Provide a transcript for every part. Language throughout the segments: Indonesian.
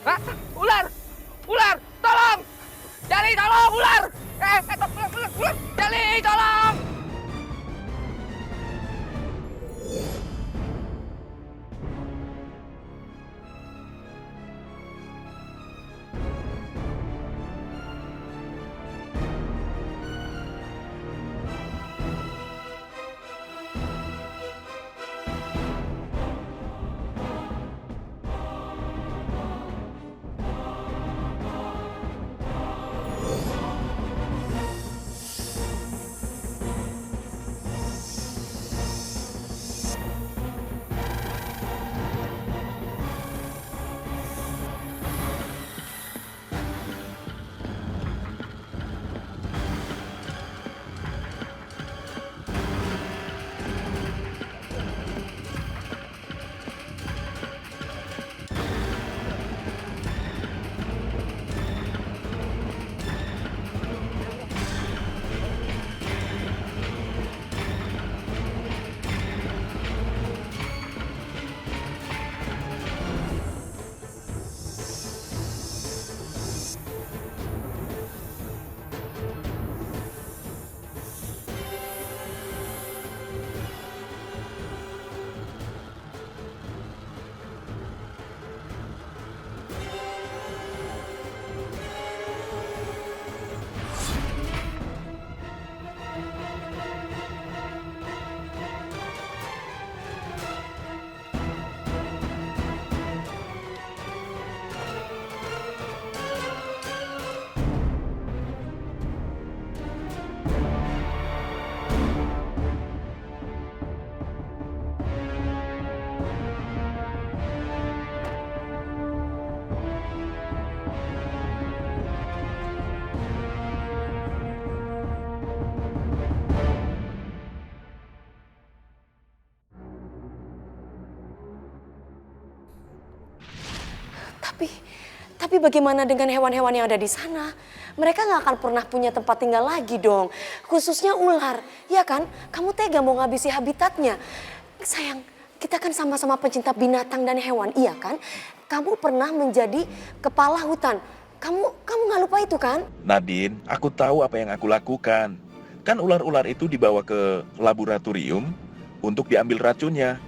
Hah? Ular! Ular! Tolong! Jali, tolong! Ular! Ular! Jali, tolong! Tapi bagaimana dengan hewan-hewan yang ada di sana? Mereka nggak akan pernah punya tempat tinggal lagi dong. Khususnya ular, ya kan? Kamu tega mau ngabisi habitatnya. Sayang, kita kan sama-sama pencinta binatang dan hewan, iya kan? Kamu pernah menjadi kepala hutan. Kamu nggak lupa itu kan? Nadine, aku tahu apa yang aku lakukan. Kan ular-ular itu dibawa ke laboratorium untuk diambil racunnya.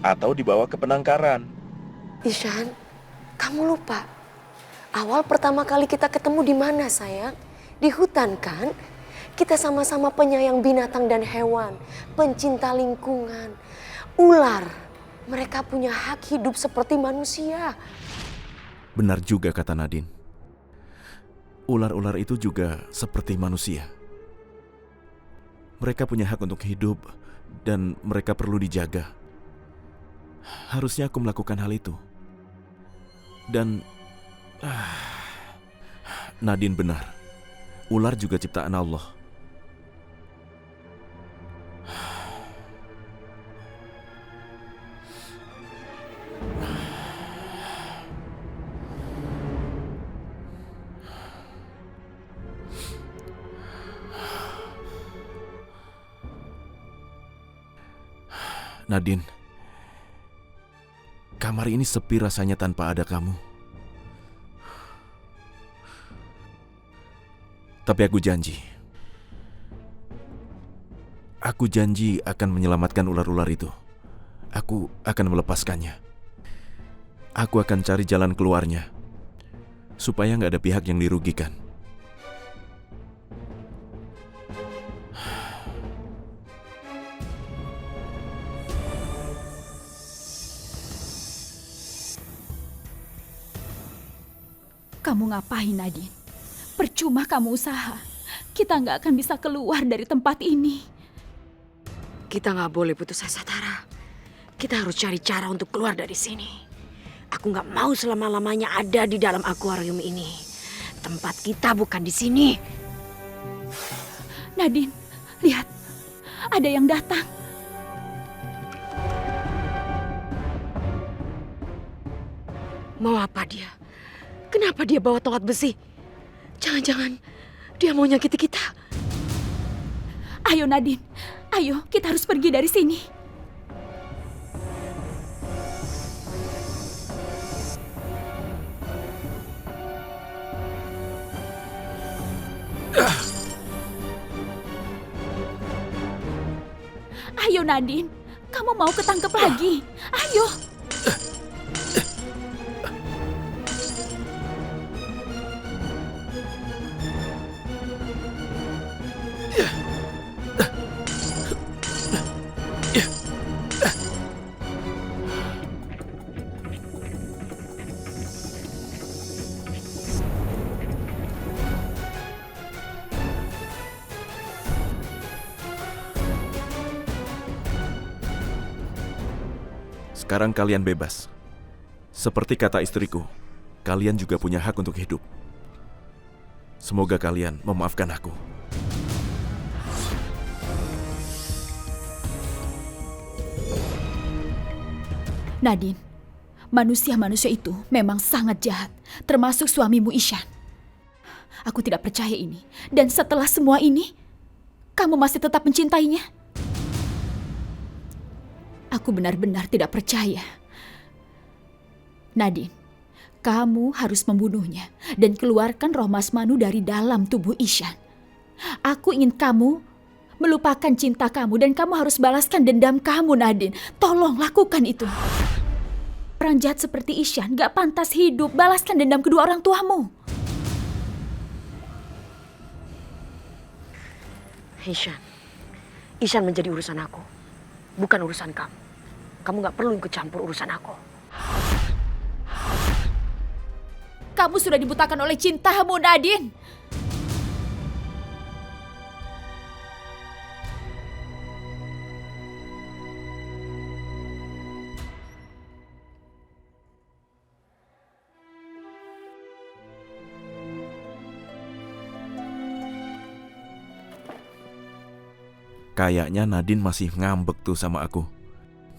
Atau dibawa ke penangkaran. Ishan, kamu lupa. Awal pertama kali kita ketemu di mana sayang? Di hutan kan? Kita sama-sama penyayang binatang dan hewan. Pencinta lingkungan. Ular, mereka punya hak hidup seperti manusia. Benar juga kata Nadine. Ular-ular itu juga seperti manusia. Mereka punya hak untuk hidup dan mereka perlu dijaga. Harusnya aku melakukan hal itu. Dan Nadine benar. Ular juga ciptaan Allah. Nadine, kamar ini sepi rasanya tanpa ada kamu. Tapi aku janji. Aku janji akan menyelamatkan ular-ular itu. Aku akan melepaskannya. Aku akan cari jalan keluarnya. Supaya nggak ada pihak yang dirugikan. Kamu ngapain, Nadine? Percuma kamu usaha. Kita nggak akan bisa keluar dari tempat ini. Kita nggak boleh putus asa, Tara. Kita harus cari cara untuk keluar dari sini. Aku nggak mau selama-lamanya ada di dalam akuarium ini. Tempat kita bukan di sini. Nadine, lihat. Ada yang datang. Mau apa dia? Kenapa dia bawa tongkat besi? Jangan-jangan dia mau nyakiti kita. Ayo Nadine, ayo kita harus pergi dari sini. Ayo Nadine, kamu mau ketangkep lagi. Ayo. Sekarang kalian bebas. Seperti kata istriku, kalian juga punya hak untuk hidup. Semoga kalian memaafkan aku. Nadine, manusia-manusia itu memang sangat jahat, termasuk suamimu Ishan. Aku tidak percaya ini. Dan setelah semua ini, kamu masih tetap mencintainya? Aku benar-benar tidak percaya. Nadine, kamu harus membunuhnya dan keluarkan roh Mas Manu dari dalam tubuh Ishan. Aku ingin kamu melupakan cinta kamu dan kamu harus balaskan dendam kamu, Nadine. Tolong lakukan itu. Orang jahat seperti Ishan gak pantas hidup. Balaskan dendam kedua orang tuamu. Ishan menjadi urusan aku, bukan urusan kamu. Kamu gak perlu ikut campur urusan aku. Kamu sudah dibutakan oleh cintamu, Nadine. Kayaknya Nadine masih ngambek tuh sama aku.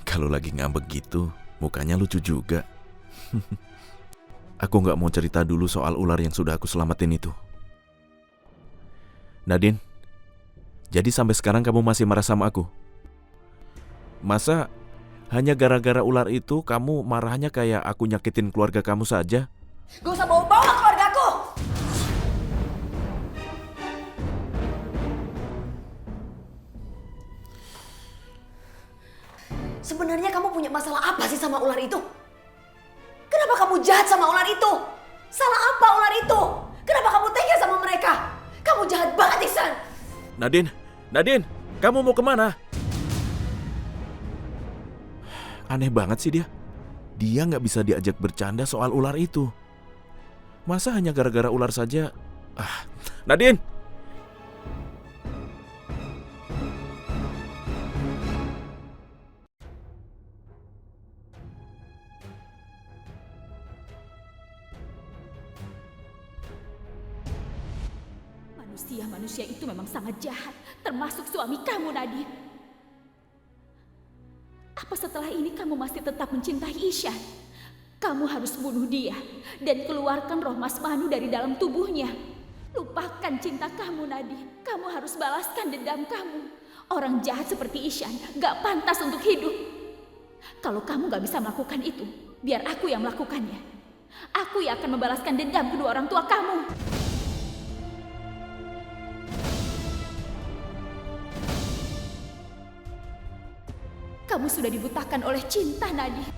Kalau lagi ngambek gitu, mukanya lucu juga. Aku gak mau cerita dulu soal ular yang sudah aku selamatin itu. Nadine, jadi sampai sekarang kamu masih marah sama aku? Masa hanya gara-gara ular itu kamu marahnya kayak aku nyakitin keluarga kamu saja? Gak usah bawa-bawa keluargaku! Sebenarnya kamu punya masalah apa sih sama ular itu? Kenapa kamu jahat sama ular itu? Salah apa ular itu? Kenapa kamu tega sama mereka? Kamu jahat banget, Iksan! Nadine, kamu mau kemana? Aneh banget sih dia. Dia nggak bisa diajak bercanda soal ular itu. Masa hanya gara-gara ular saja? Nadine! Manusia itu memang sangat jahat, termasuk suami kamu, Nadine. Apa setelah ini kamu masih tetap mencintai Ishan? Kamu harus bunuh dia dan keluarkan roh Mas Manu dari dalam tubuhnya. Lupakan cinta kamu, Nadine. Kamu harus balaskan dendam kamu. Orang jahat seperti Ishan gak pantas untuk hidup. Kalau kamu gak bisa melakukan itu, biar aku yang melakukannya. Aku yang akan membalaskan dendam kedua orang tua kamu. Kamu sudah dibutakan oleh cinta, Nadine.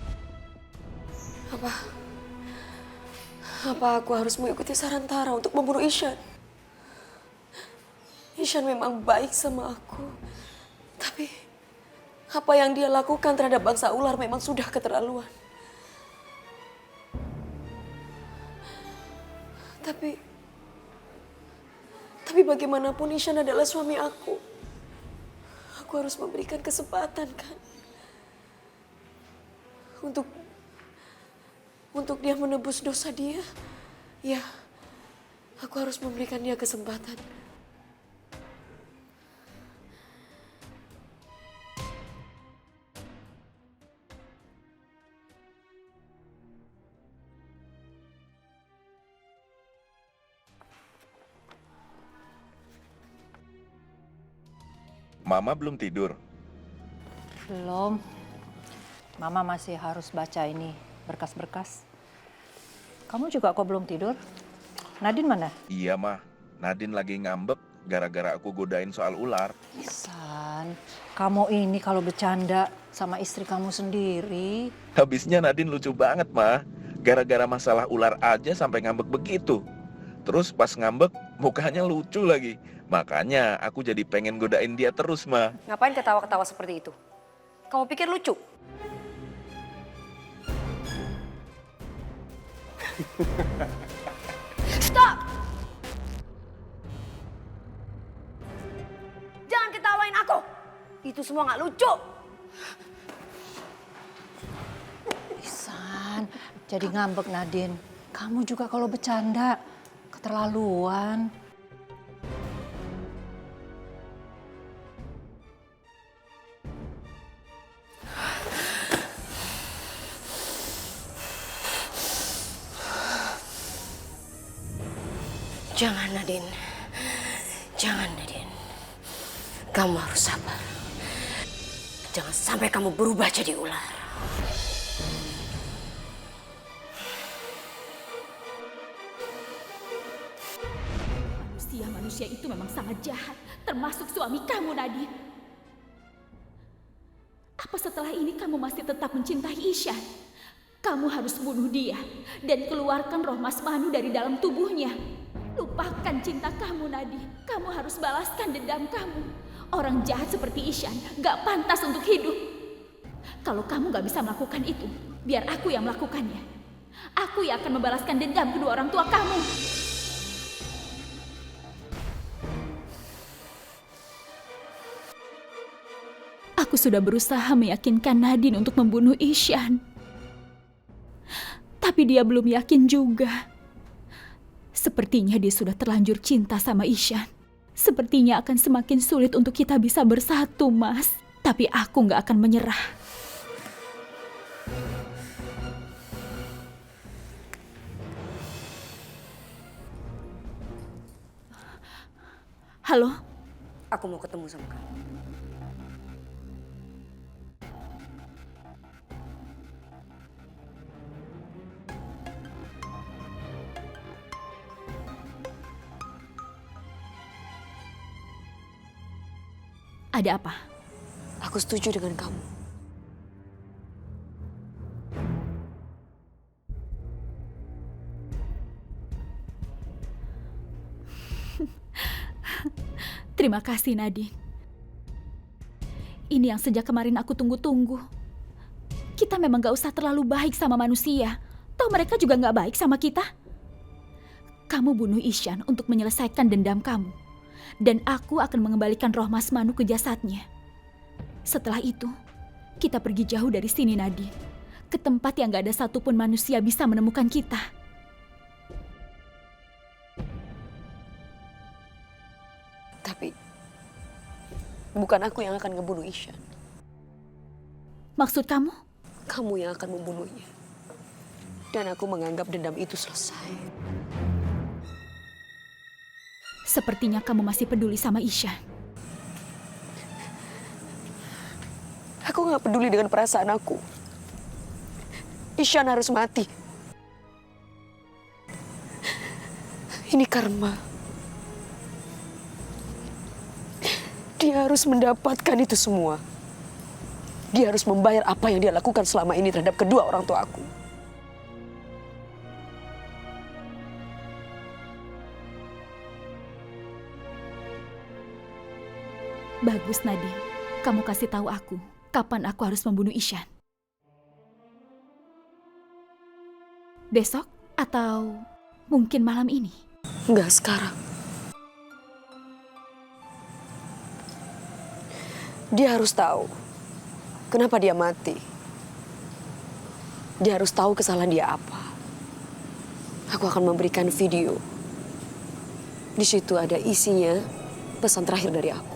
Apa aku harus mengikuti saran Tara untuk membunuh Ishan? Ishan memang baik sama aku. Tapi apa yang dia lakukan terhadap bangsa ular memang sudah keterlaluan. Tapi bagaimanapun Ishan adalah suami aku. Aku harus memberikan kesempatan, kan? Untuk dia menebus dosa dia. Ya, aku harus memberikan dia kesempatan. Mama belum tidur. Belum. Mama masih harus baca ini berkas-berkas. Kamu juga kok belum tidur? Nadine mana? Iya, Ma. Nadine lagi ngambek gara-gara aku godain soal ular. Ihsan, kamu ini kalau bercanda sama istri kamu sendiri. Habisnya Nadine lucu banget, Ma. Gara-gara masalah ular aja sampai ngambek begitu. Terus pas ngambek, mukanya lucu lagi. Makanya aku jadi pengen godain dia terus, Ma. Ngapain ketawa-ketawa seperti itu? Kamu pikir lucu? Stop! Jangan ketawain aku. Itu semua nggak lucu. Ihsan, jadi ngambek Nadine. Kamu juga kalau bercanda, keterlaluan. Jangan, Nadine. Jangan, Nadine. Kamu harus sabar. Jangan sampai kamu berubah jadi ular. Manusia itu memang sangat jahat, termasuk suami kamu, Nadine. Apa setelah ini kamu masih tetap mencintai Ishan? Kamu harus bunuh dia dan keluarkan roh Mas Manu dari dalam tubuhnya. Lupakan cinta kamu, Nadine. Kamu harus balaskan dendam kamu. Orang jahat seperti Ishan gak pantas untuk hidup. Kalau kamu gak bisa melakukan itu, biar aku yang melakukannya. Aku yang akan membalaskan dendam kedua orang tua kamu. Aku sudah berusaha meyakinkan Nadine untuk membunuh Ishan. Tapi dia belum yakin juga. Sepertinya dia sudah terlanjur cinta sama Ishan. Sepertinya akan semakin sulit untuk kita bisa bersatu, Mas. Tapi aku gak akan menyerah. Halo? Aku mau ketemu sama kamu. Ada apa? Aku setuju dengan kamu. Terima kasih, Nadine. Ini yang sejak kemarin aku tunggu-tunggu. Kita memang gak usah terlalu baik sama manusia. Toh mereka juga gak baik sama kita. Kamu bunuh Ishan untuk menyelesaikan dendam kamu. Dan aku akan mengembalikan roh Mas Manu ke jasadnya. Setelah itu, kita pergi jauh dari sini, Nadine. Ke tempat yang gak ada satupun manusia bisa menemukan kita. Tapi bukan aku yang akan ngebunuh Ishan. Maksud kamu? Kamu yang akan membunuhnya. Dan aku menganggap dendam itu selesai. Sepertinya kamu masih peduli sama Ishan. Aku gak peduli dengan perasaan aku. Ishan harus mati. Ini karma. Dia harus mendapatkan itu semua. Dia harus membayar apa yang dia lakukan selama ini terhadap kedua orang tua aku. Bagus, Nadine. Kamu kasih tahu aku kapan aku harus membunuh Ishan. Besok atau mungkin malam ini? Enggak sekarang. Dia harus tahu kenapa dia mati. Dia harus tahu kesalahan dia apa. Aku akan memberikan video. Di situ ada isinya pesan terakhir dari aku.